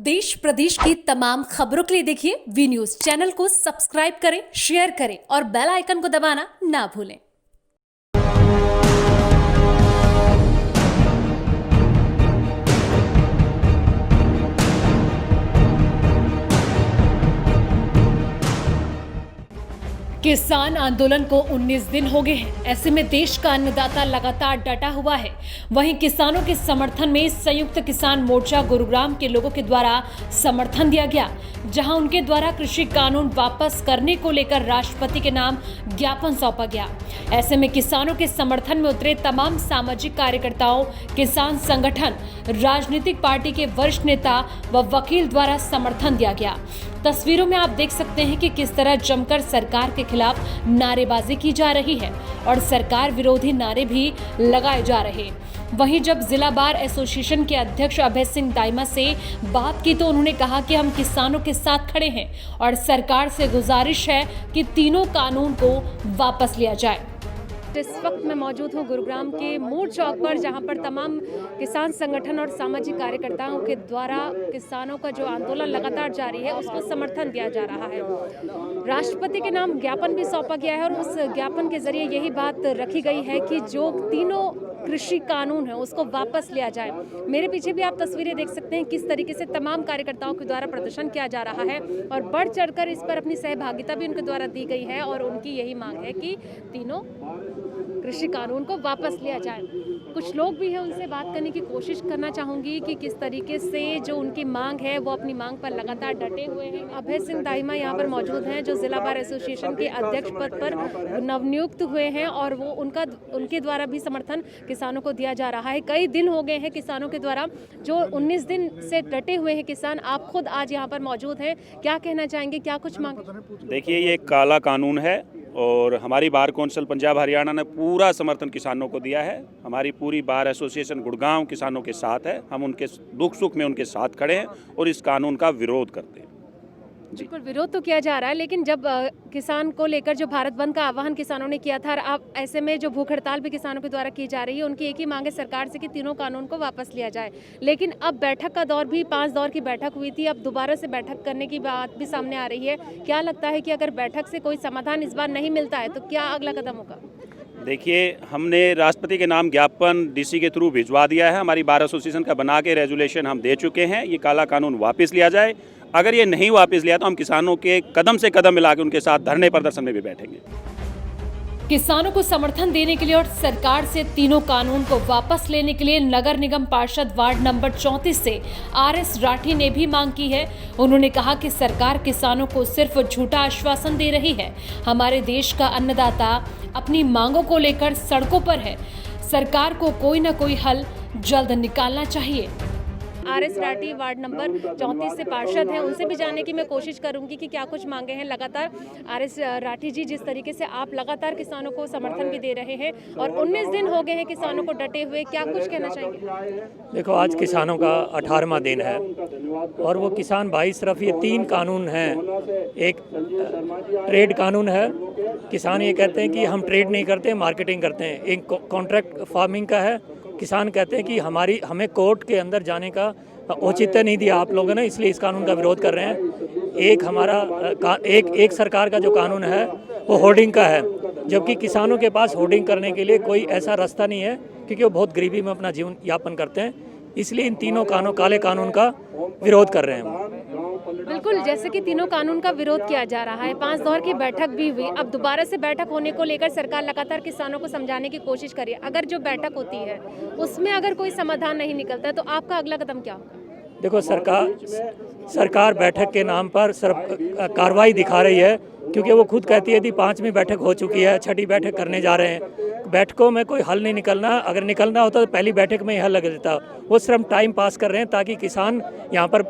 देश प्रदेश की तमाम खबरों के लिए देखिए वी न्यूज चैनल को सब्सक्राइब करें, शेयर करें और बेल आइकन को दबाना ना भूलें। किसान आंदोलन को 19 दिन हो गए हैं। ऐसे में देश का अन्नदाता लगातार डटा हुआ है। वहीं किसानों के समर्थन में संयुक्त किसान मोर्चा गुरुग्राम के लोगों के द्वारा समर्थन दिया गया, जहां उनके द्वारा कृषि कानून वापस करने को लेकर राष्ट्रपति के नाम ज्ञापन सौंपा गया। ऐसे में किसानों के समर्थन में उतरे तमाम सामाजिक कार्यकर्ताओं, किसान संगठन, राजनीतिक पार्टी के वरिष्ठ नेता व वकील द्वारा समर्थन दिया गया। तस्वीरों में आप देख सकते हैं कि किस तरह जमकर सरकार के खिलाफ नारेबाजी की जा रही है और सरकार विरोधी नारे भी लगाए जा रहे हैं। वहीं जब जिला बार एसोसिएशन के अध्यक्ष अभय सिंह दाइमा से बात की तो उन्होंने कहा कि हम किसानों के साथ खड़े हैं और सरकार से गुजारिश है कि तीनों कानून को वापस लिया जाए। इस वक्त मैं मौजूद हूँ गुरुग्राम के मोड़ चौक पर, जहाँ पर तमाम किसान संगठन और सामाजिक कार्यकर्ताओं के द्वारा किसानों का जो आंदोलन लगातार जारी है उसको समर्थन दिया जा रहा है। राष्ट्रपति के नाम ज्ञापन भी सौंपा गया है और उस ज्ञापन के जरिए यही बात रखी गई है कि जो तीनों कृषि कानून है उसको वापस लिया जाए। मेरे पीछे भी आप तस्वीरें देख सकते हैं किस तरीके से तमाम कार्यकर्ताओं के द्वारा प्रदर्शन किया जा रहा है और बढ़ चढ़कर इस पर अपनी सहभागिता भी उनके द्वारा दी गई है और उनकी यही मांग है कि तीनों कृषि कानून को वापस लिया जाए। कुछ लोग भी हैं, उनसे बात करने की कोशिश करना चाहूंगी कि किस तरीके से जो उनकी मांग है वो अपनी मांग पर लगातार डटे हुए हैं। अभय सिंह दाइमा यहाँ पर मौजूद हैं जो जिला बार एसोसिएशन के अध्यक्ष पद पर नवनियुक्त हुए हैं और वो उनके द्वारा भी समर्थन किसानों को दिया जा रहा है। कई दिन हो गए हैं किसानों के द्वारा, जो 19 दिन से डटे हुए हैं किसान। आप खुद आज यहाँ पर मौजूद हैं, क्या कहना चाहेंगे, क्या कुछ मांग? देखिए, ये एक काला कानून है और हमारी बार कौंसिल पंजाब हरियाणा ने पूरा समर्थन किसानों को दिया है। हमारी पूरी बार एसोसिएशन गुड़गांव किसानों के साथ है। हम उनके दुख सुख में उनके साथ खड़े हैं और इस कानून का विरोध करते हैं। बिल्कुल विरोध तो किया जा रहा है, लेकिन जब किसान को लेकर जो भारत बंद का आह्वान किसानों ने किया था, अब ऐसे में जो भूख हड़ताल भी किसानों के द्वारा की जा रही है, उनकी एक ही मांग है सरकार से कि तीनों कानून को वापस लिया जाए। लेकिन अब बैठक का दौर भी 5 दौर की बैठक हुई थी, अब दोबारा से बैठक करने की बात भी सामने आ रही है। क्या लगता है कि अगर बैठक से कोई समाधान इस बार नहीं मिलता है तो क्या अगला कदम होगा? देखिए, हमने राष्ट्रपति के नाम ज्ञापन डीसी के थ्रू भिजवा दिया है। हमारी बार एसोसिएशन का बना के रेजुलेशन हम दे चुके हैं। ये काला कानून वापस लिया जाए। अगर ये नहीं वापस लिया तो हम किसानों के कदम से कदम मिला के उनके साथ धरने प्रदर्शन में भी बैठेंगे। किसानों को समर्थन देने के लिए और सरकार से तीनों कानून को वापस लेने के लिए नगर निगम पार्षद वार्ड नंबर 34 से RS राठी ने भी मांग की है। उन्होंने कहा कि सरकार किसानों को सिर्फ झूठा आश्वासन दे रही है। हमारे देश का अन्नदाता अपनी मांगों को लेकर सड़कों पर है। सरकार को कोई न कोई हल जल्द निकालना चाहिए। RS राठी वार्ड नंबर 34 से पार्षद हैं, उनसे भी जानने की मैं कोशिश करूंगी कि क्या कुछ मांगे हैं। लगातार RS राठी जी, जिस तरीके से आप लगातार किसानों को समर्थन भी दे रहे हैं और 19 दिन हो गए हैं किसानों को डटे हुए, क्या कुछ कहना चाहेंगे? देखो, आज किसानों का 18वां दिन है और वो किसान भाई सिर्फ ये 3 कानून हैं। एक ट्रेड कानून है, किसान ये कहते हैं कि हम ट्रेड नहीं करते, मार्केटिंग करते हैं। एक कॉन्ट्रैक्ट फार्मिंग का है, किसान कहते हैं कि हमें कोर्ट के अंदर जाने का औचित्य नहीं दिया आप लोगों ने, इसलिए इस कानून का विरोध कर रहे हैं। एक हमारा एक सरकार का जो कानून है वो होर्डिंग का है, जबकि किसानों के पास होर्डिंग करने के लिए कोई ऐसा रास्ता नहीं है क्योंकि वो बहुत गरीबी में अपना जीवन यापन करते हैं। इसलिए इन तीनों काले कानून का विरोध कर रहे हैं। बिल्कुल, जैसे कि तीनों कानून का विरोध किया जा रहा है, 5 दौर की बैठक भी हुई, अब दोबारा से बैठक होने को लेकर सरकार लगातार किसानों को समझाने की कोशिश करिए। अगर जो बैठक होती है उसमें अगर कोई समाधान नहीं निकलता है तो आपका अगला कदम क्या होगा? देखो, सरकार बैठक के नाम पर सिर्फ कार्रवाई दिखा रही है, क्योंकि वो खुद कहती है कि 5वीं बैठक हो चुकी है, 6ठी बैठक करने जा रहे हैं। बैठकों में कोई हल नहीं निकलना, अगर निकलना होता तो पहली बैठक में ही हल लग जाता। वो सिर्फ टाइम पास कर रहे हैं ताकि किसान यहाँ पर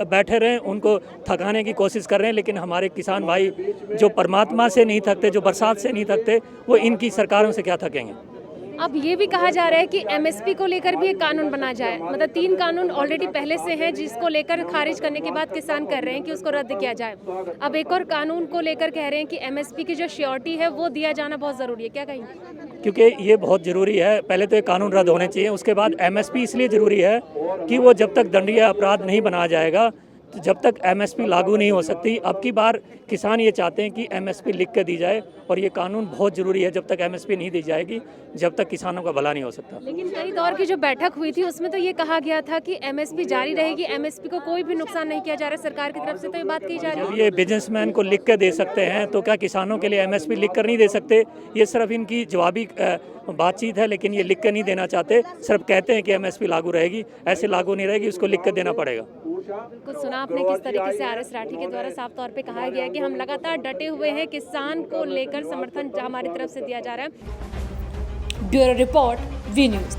बैठे रहें, उनको थकाने की कोशिश कर रहे हैं। लेकिन हमारे किसान भाई जो परमात्मा से नहीं थकते, जो बरसात से नहीं थकते, वो इनकी सरकारों से क्या थकेंगे? अब ये भी कहा जा रहा है कि MSP को लेकर भी एक कानून बना जाए, मतलब 3 कानून ऑलरेडी पहले से हैं जिसको लेकर खारिज करने के बाद किसान कर रहे हैं कि उसको रद्द किया जाए। अब एक और कानून को लेकर कह रहे हैं कि MSP की जो श्योरिटी है वो दिया जाना बहुत ज़रूरी है, क्या कहेंगे? क्योंकि ये बहुत ज़रूरी है। पहले तो ये कानून रद्द होने चाहिए, उसके बाद एमएसपी इसलिए ज़रूरी है कि वो जब तक दंडनीय अपराध नहीं बनाया जाएगा, तो जब तक एमएसपी लागू नहीं हो सकती। अब की बार किसान ये चाहते हैं कि एमएसपी लिख के दी जाए, और ये कानून बहुत ज़रूरी है। जब तक एमएसपी नहीं दी जाएगी, जब तक किसानों का भला नहीं हो सकता। लेकिन कई दौर की जो बैठक हुई थी उसमें तो ये कहा गया था कि एमएसपी जारी रहेगी, एमएसपी को कोई भी नुकसान नहीं किया जा रहा है सरकार की तरफ से, तो ये बात कही जा रही है। जब ये बिजनेसमैन को लिख के दे सकते हैं तो क्या किसानों के लिए एमएसपी लिख कर नहीं दे सकते? ये सिर्फ इनकी जवाबी बातचीत है, लेकिन ये लिख कर नहीं देना चाहते। सिर्फ कहते हैं कि एमएसपी लागू रहेगी, ऐसे लागू नहीं रहेगी, उसको लिख कर देना पड़ेगा। कुछ सुना आपने किस तरीके से आरएस राठी के द्वारा साफ तौर पे कहा गया है कि हम लगातार डटे हुए हैं, किसान को लेकर समर्थन हमारी तरफ से दिया जा रहा है। Bureau report, V news.